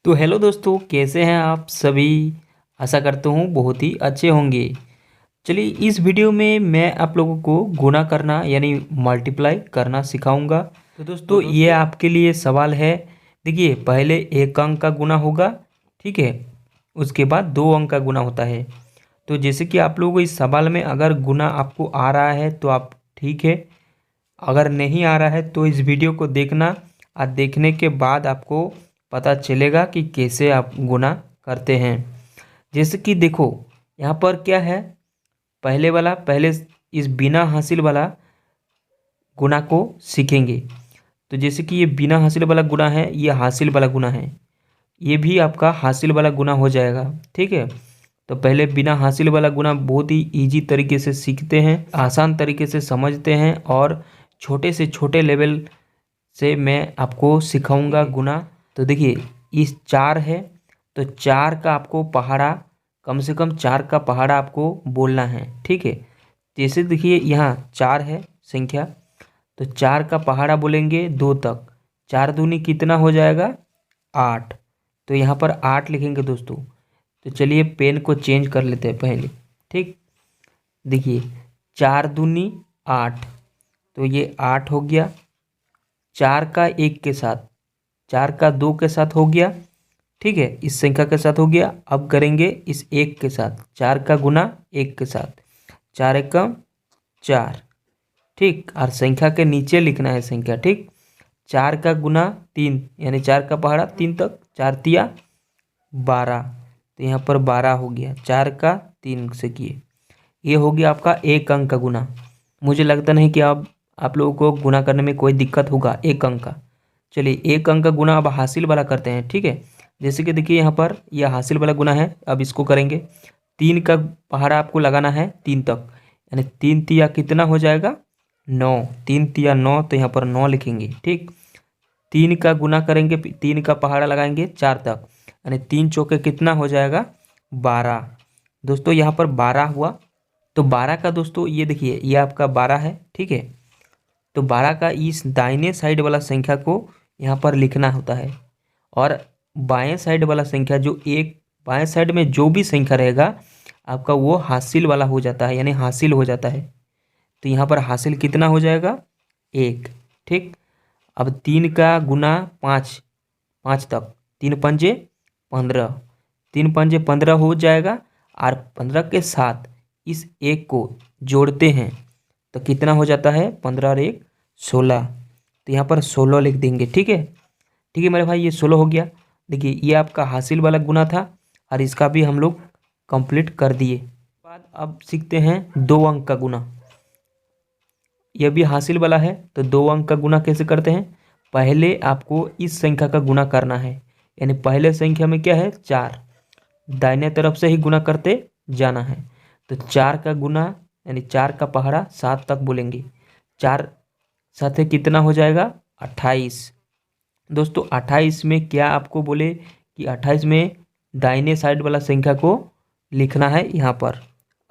तो हेलो दोस्तों, कैसे हैं आप सभी। आशा करता हूँ बहुत ही अच्छे होंगे। चलिए, इस वीडियो में मैं आप लोगों को गुणा करना यानी मल्टीप्लाई करना सिखाऊंगा। तो दोस्तों ये आपके लिए सवाल है। देखिए, पहले एक अंक का गुणा होगा, ठीक है। उसके बाद दो अंक का गुणा होता है। तो जैसे कि आप लोगों को इस सवाल में अगर गुणा आपको आ रहा है तो आप ठीक है, अगर नहीं आ रहा है तो इस वीडियो को देखना और देखने के बाद आपको पता चलेगा कि कैसे आप गुणा करते हैं। जैसे कि देखो, यहाँ पर क्या है, पहले इस बिना हासिल वाला गुणा को सीखेंगे। तो जैसे कि ये बिना हासिल वाला गुणा है, ये हासिल वाला गुणा है, ये भी आपका हासिल वाला गुणा हो जाएगा, ठीक है। तो पहले बिना हासिल वाला गुणा बहुत ही इजी तरीके से सीखते हैं, आसान तरीके से समझते हैं और छोटे से छोटे लेवल से मैं आपको सिखाऊंगा गुणा। तो देखिए, इस चार है तो चार का आपको पहाड़ा, कम से कम चार का पहाड़ा आपको बोलना है, ठीक है। जैसे देखिए यहाँ चार है संख्या, तो चार का पहाड़ा बोलेंगे दो तक। चार दूनी कितना हो जाएगा, आठ। तो यहाँ पर आठ लिखेंगे दोस्तों। तो चलिए पेन को चेंज कर लेते हैं पहले, ठीक। देखिए, चार दूनी आठ, तो ये आठ हो गया। चार का एक के साथ, चार का दो के साथ हो गया, ठीक है, इस संख्या के साथ हो गया। अब करेंगे इस एक के साथ, चार का गुना एक के साथ, चार एकम चार, ठीक। और संख्या के नीचे लिखना है संख्या, ठीक। चार का गुना तीन यानी चार का पहाड़ा तीन तक, चार तिया बारह। तो यहाँ पर बारह हो गया, चार का तीन से किए। ये हो गया आपका एक अंक का गुना। मुझे लगता नहीं कि आप लोगों को गुना करने में कोई दिक्कत होगा एक अंक का। चलिए, एक अंक का गुना अब हासिल वाला करते हैं, ठीक है। जैसे कि देखिए यहाँ पर यह हासिल वाला गुना है, अब इसको करेंगे। तीन का पहाड़ा आपको लगाना है तीन तक, यानी तीन तिया कितना हो जाएगा, नौ। तीन तिया नौ, तो यहाँ पर नौ लिखेंगे, ठीक। तीन का गुना करेंगे, तीन का पहाड़ा लगाएंगे चार तक, यानी तीन चौके कितना हो जाएगा, बारह। दोस्तों यहाँ पर बारह हुआ। तो बारह का दोस्तों ये देखिए, ये आपका बारह है, ठीक है। तो बारह का इस दाहिने साइड वाला संख्या को यहाँ पर लिखना होता है, और बाएं साइड वाला संख्या जो एक बाएं साइड में जो भी संख्या रहेगा आपका वो हासिल वाला हो जाता है, यानी हासिल हो जाता है। तो यहाँ पर हासिल कितना हो जाएगा, एक, ठीक। अब तीन का गुना पाँच, पाँच तक, तीन पंजे पंद्रह, तीन पंजे पंद्रह हो जाएगा। और पंद्रह के साथ इस एक को जोड़ते हैं तो कितना हो जाता है, पंद्रह और एक सोलह। तो यहाँ पर सोलह लिख देंगे, ठीक है। ठीक है मेरे भाई, ये सोलह हो गया। देखिए, ये आपका हासिल वाला गुना था और इसका भी हम लोग कंप्लीट कर दिए। बाद अब सीखते हैं दो अंक का गुना। यह भी हासिल वाला है, तो दो अंक का गुना कैसे करते हैं। पहले आपको इस संख्या का गुना करना है, यानी पहले संख्या में क्या है, चार, दाहिने तरफ से ही गुना करते जाना है। तो चार का गुना यानी चार का पहाड़ा सात तक बोलेंगे। चार साथ कितना हो जाएगा, अट्ठाईस। दोस्तों 28 में क्या आपको बोले कि 28 में दाहिने साइड वाला संख्या को लिखना है यहाँ पर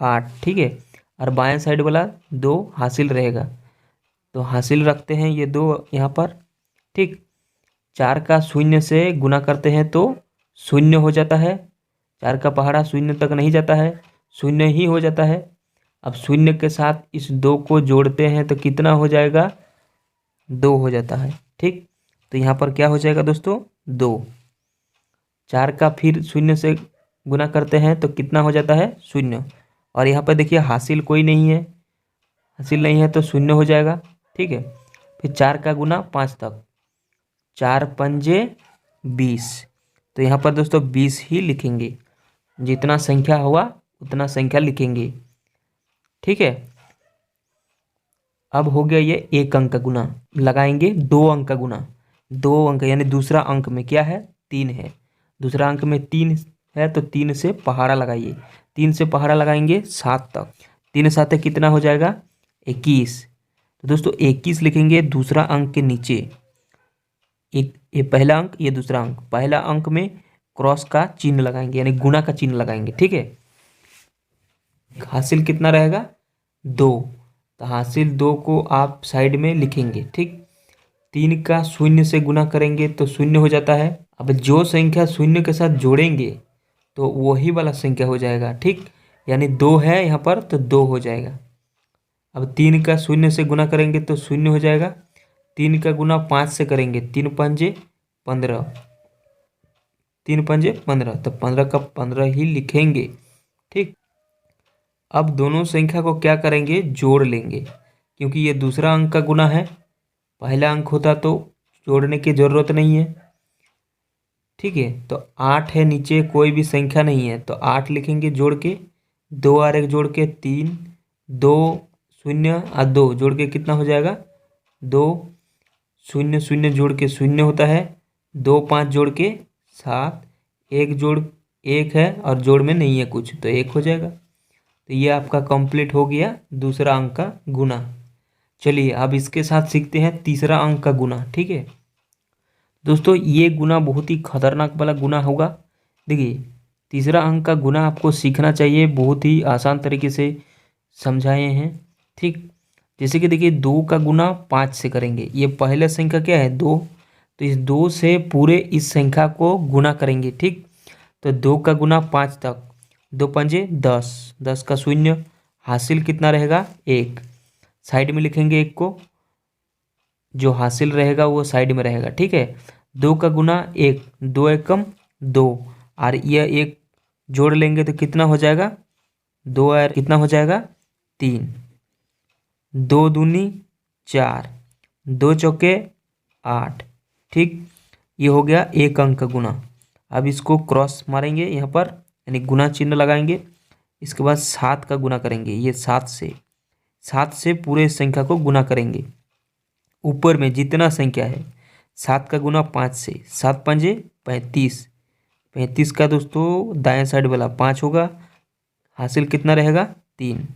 आठ, ठीक है। और बाएं साइड वाला दो हासिल रहेगा, तो हासिल रखते हैं ये दो यहाँ पर, ठीक। चार का शून्य से गुना करते हैं तो शून्य हो जाता है। चार का पहाड़ा शून्य तक नहीं जाता है, शून्य ही हो जाता है। अब शून्य के साथ इस दो को जोड़ते हैं तो कितना हो जाएगा, दो हो जाता है, ठीक। तो यहाँ पर क्या हो जाएगा दोस्तों, दो। चार का फिर शून्य से गुना करते हैं तो कितना हो जाता है, शून्य। और यहाँ पर देखिए हासिल कोई नहीं है, हासिल नहीं है तो शून्य हो जाएगा, ठीक है। फिर चार का गुना पाँच तक, चार पंजे बीस। तो यहाँ पर दोस्तों बीस ही लिखेंगे, जितना संख्या हुआ उतना संख्या लिखेंगे, ठीक है। अब हो गया ये एक अंक का गुना, लगाएंगे दो अंक का गुना। दो अंक यानी दूसरा अंक में क्या है, तीन है। दूसरा अंक में तीन है तो तीन से पहाड़ा लगाइए, तीन से पहाड़ा लगाएंगे सात तक। तीन सात कितना हो जाएगा, इक्कीस। तो दोस्तों 21 लिखेंगे दूसरा अंक के नीचे। एक ये पहला अंक, ये दूसरा अंक, पहला अंक में क्रॉस का चिन्ह लगाएंगे यानी गुना का चिन्ह लगाएंगे, ठीक है। हासिल कितना रहेगा, दो। तो हासिल दो को आप साइड में लिखेंगे, ठीक। तीन का शून्य से गुना करेंगे तो शून्य हो जाता है, अब जो संख्या शून्य के साथ जोड़ेंगे तो वही वाला संख्या हो जाएगा, ठीक। यानी 2 है यहाँ पर तो 2 हो जाएगा। अब 3 का शून्य से गुना करेंगे तो शून्य हो जाएगा। 3 का गुना 5 से करेंगे, 3 पंजे 15, 3 पंजे 15, तो 15 का 15 ही लिखेंगे, ठीक। अब दोनों संख्या को क्या करेंगे, जोड़ लेंगे, क्योंकि ये दूसरा अंक का गुना है। पहला अंक होता तो जोड़ने की ज़रूरत नहीं है, ठीक है। तो 8 है, नीचे कोई भी संख्या नहीं है तो 8 लिखेंगे जोड़ के। 2 और 1 जोड़ के 3, 2 शून्य और 2 जोड़ के कितना हो जाएगा 2, शून्य शून्य जोड़ के शून्य होता है, 2 5 जोड़ के 7, 1 जोड़ 1 है और जोड़ में नहीं है कुछ तो 1 हो जाएगा। तो ये आपका कंप्लीट हो गया दूसरा अंक का गुना। चलिए अब इसके साथ सीखते हैं तीसरा अंक का गुना, ठीक है दोस्तों। ये गुना बहुत ही खतरनाक वाला गुना होगा। देखिए तीसरा अंक का गुना आपको सीखना चाहिए, बहुत ही आसान तरीके से समझाए हैं, ठीक। जैसे कि देखिए 2 का गुना 5 से करेंगे, ये पहला संख्या क्या है 2, तो इस 2 से पूरे इस संख्या को गुना करेंगे, ठीक। तो 2 का गुना 5 तक, 2 पंजे 10, 10 का शून्य, हासिल कितना रहेगा 1, साइड में लिखेंगे 1 को, जो हासिल रहेगा वो साइड में रहेगा, ठीक है। 2 का गुना 1, 2 एकम 2, और यह 1 जोड़ लेंगे तो कितना हो जाएगा 2 और कितना हो जाएगा 3, 2 दूनी 4, 2 चौके 8, ठीक। ये हो गया एक अंक का गुना। अब इसको क्रॉस मारेंगे यहाँ पर, यानी गुना चिन्ह लगाएंगे। इसके बाद 7 का गुना करेंगे, ये 7 से पूरे संख्या को गुना करेंगे। ऊपर में जितना संख्या है 7 का गुना 5 से, 7 पंजे 35, 35 का दोस्तों दाएं साइड वाला 5 होगा, हासिल कितना रहेगा 3,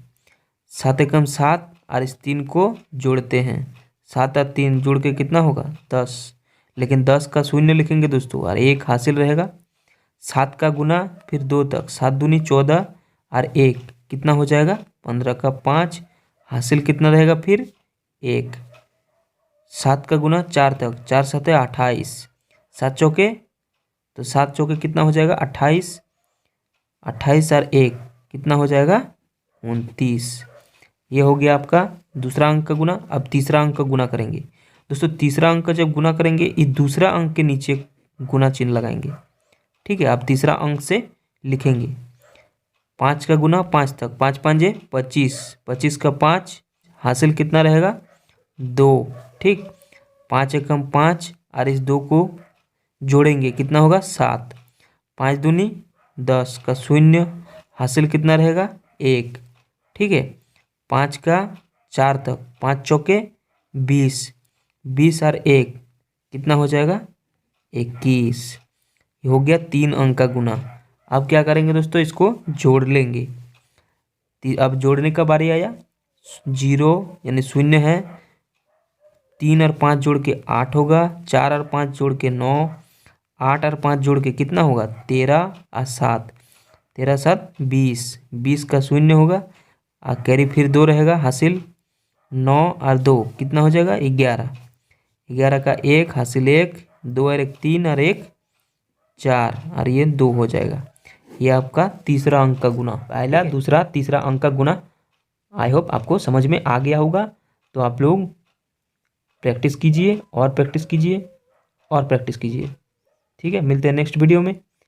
7 एकम 7 और इस 3 को जोड़ते हैं, 7 और 3 जोड़ के कितना होगा 10, लेकिन 10 का शून्य लिखेंगे दोस्तों और 1 हासिल रहेगा। 7 का गुना फिर 2 तक, 7 दूनी 14 और 1 कितना हो जाएगा 15 का 5, हासिल कितना रहेगा फिर 1। 7 का गुना 4 तक, 4 7 28, 7 चौके, तो 7 चौके कितना हो जाएगा 28, 28 और 1 कितना हो जाएगा 29। ये हो गया आपका दूसरा अंक का गुना। अब तीसरा अंक का गुना करेंगे दोस्तों। तीसरा अंक का जब गुना करेंगे इस दूसरा अंक के नीचे गुना चिन्ह लगाएंगे, ठीक है। अब तीसरा अंक से लिखेंगे 5 का गुना 5 तक, 5 पंजे 25, 25 का 5, हासिल कितना रहेगा 2, ठीक। 5 एकम 5 और इस 2 को जोड़ेंगे कितना होगा 7, 5 दूनी 10 का शून्य, हासिल कितना रहेगा 1, ठीक है। 5 का 4 तक, 5 चौके 20, 20 और 1 कितना हो जाएगा 21। ये हो गया 3 अंक का गुना। अब क्या करेंगे दोस्तों, इसको जोड़ लेंगे। अब जोड़ने का बारी आया। 0 यानी शून्य है, 3 और 5 जोड़ के 8 होगा, 4 और 5 जोड़ के 9, 8 और 5 जोड़ के कितना होगा 13 और 7, 13 7 20, 20 का शून्य होगा और कैरी फिर 2 रहेगा, हासिल 9 और 2 कितना हो जाएगा 11, 11 का 1 हासिल 1, 2 और 1 3 और 1 4 और ये 2 हो जाएगा। ये आपका तीसरा अंक का गुना, पहला दूसरा तीसरा अंक का गुना। आई होप आपको समझ में आ गया होगा। तो आप लोग प्रैक्टिस कीजिए और प्रैक्टिस कीजिए और प्रैक्टिस कीजिए, ठीक है। मिलते हैं नेक्स्ट वीडियो में।